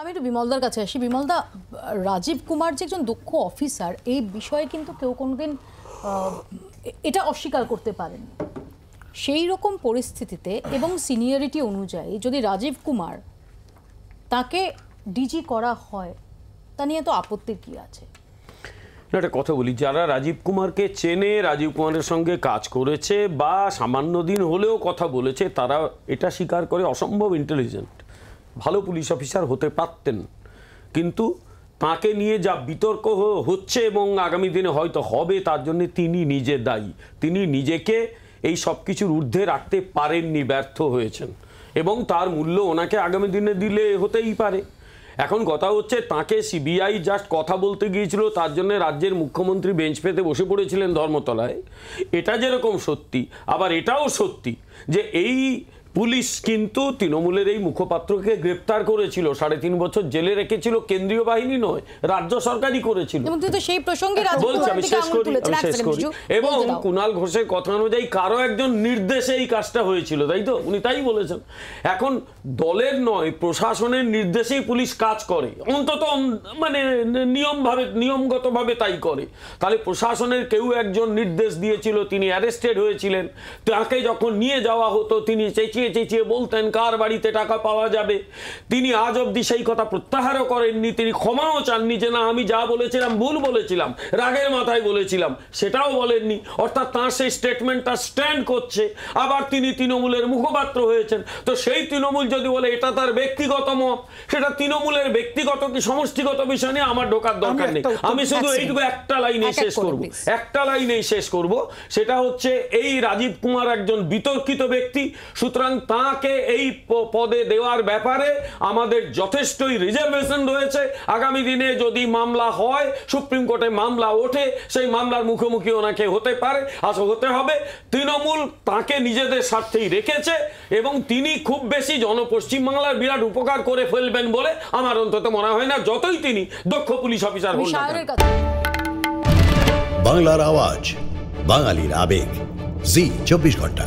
আমি একটু বিমলদার কাছে আসি। বিমলদা, রাজীব কুমার যে একজন দক্ষ অফিসার, এই বিষয়ে কিন্তু কেউ কোনোদিন এটা অস্বীকার করতে পারেন। সেই রকম পরিস্থিতিতে এবং সিনিয়রিটি অনুযায়ী যদি রাজীব কুমার তাকে ডিজি করা হয়, তা নিয়ে তো আপত্তির কি আছে? একটা কথা বলি, যারা রাজীব কুমারকে চেনে, রাজীব কুমারের সঙ্গে কাজ করেছে বা সামান্য দিন হলেও কথা বলেছে, তারা এটা স্বীকার করে অসম্ভব ইন্টেলিজেন্ট, ভালো পুলিশ অফিসার হতে পারতেন। কিন্তু তাকে নিয়ে যা বিতর্ক হচ্ছে এবং আগামী দিনে হয়তো হবে, তার জন্য তিনি নিজে দায়ী। তিনি নিজেকে এই সব কিছুর ঊর্ধ্বে রাখতে পারেননি, ব্যর্থ হয়েছেন, এবং তার মূল্য ওনাকে আগামী দিনে দিলে হতেই পারে। এখন কথা হচ্ছে, তাকে সিবিআই জাস্ট কথা বলতে গিয়েছিল, তার জন্য রাজ্যের মুখ্যমন্ত্রী বেঞ্চ পেতে বসে পড়েছিলেন ধর্মতলায়। এটা যেরকম সত্যি, আবার এটাও সত্যি যে এই পুলিশ কিন্তু তৃণমূলের এই মুখপাত্রকে গ্রেপ্তার করেছিল, 3.5 বছর জেলে রেখেছিল, কেন্দ্রীয় বাহিনী নয়, রাজ্য সরকারই করেছিল। এবং কুণাল ঘোষের কথা অনুযায়ী কারো একজন নির্দেশে এই কাজটা হয়েছিল, তাই তো? উনি তাই বলেছেন। এখন দলের নয়, প্রশাসনের নির্দেশেই পুলিশ কাজ করে, অন্তত মানে নিয়মগতভাবে তাই করে। তাহলে প্রশাসনের কেউ একজন নির্দেশ দিয়েছিল, তিনি অ্যারেস্টেড হয়েছিলেন। তাকে যখন নিয়ে যাওয়া হতো, তিনি চেঁচিয়ে বলতেন কার বাড়িতে টাকা পাওয়া যাবে। তিনি আজ অব্দি সেই কথা প্রত্যাহারও করেননি, তিনি ক্ষমাও চাননি যে না আমি যা বলেছিলাম ভুল বলেছিলাম, রাগের মাথায় বলেছিলাম, সেটাও বলেননি। অর্থাৎ তার সেই স্টেটমেন্টটা স্ট্যান্ড করছে। আবার তিনি তৃণমূলের মুখপাত্র হয়েছেন, তো সেই তৃণমূল যদি বলে এটা তার ব্যক্তিগত মত, সেটা তৃণমূলের ব্যক্তিগত কি সমষ্টিগত বিষয় নিয়ে আমার ঢোকার দরকার নেই। আমি শুধু এইটুকু একটা লাইনে শেষ করব, সেটা হচ্ছে এই রাজীব কুমার একজন বিতর্কিত ব্যক্তি, সুতরাং তাকে এই পদে দেওয়ার ব্যাপারে আমাদের যথেষ্টই রিজার্ভেশন রয়েছে। আগামী দিনে যদি মামলা হয়, সুপ্রিম কোর্টে মামলা ওঠে, সেই মামলার মুখোমুখি ওনাকে হতে পারে, হতে হবে। তৃণমূল তাকে নিজেদের স্বার্থেই রেখেছে এবং তিনি খুব বেশি পশ্চিমবাংলার বিরাট উপকার করে ফেলবেন বলে আমার অন্তত মনে হয় না, যতই তিনি দক্ষ পুলিশ অফিসার হন। বাংলার আওয়াজ, বাঙালির আবেগ, জি 24 ঘন্টা।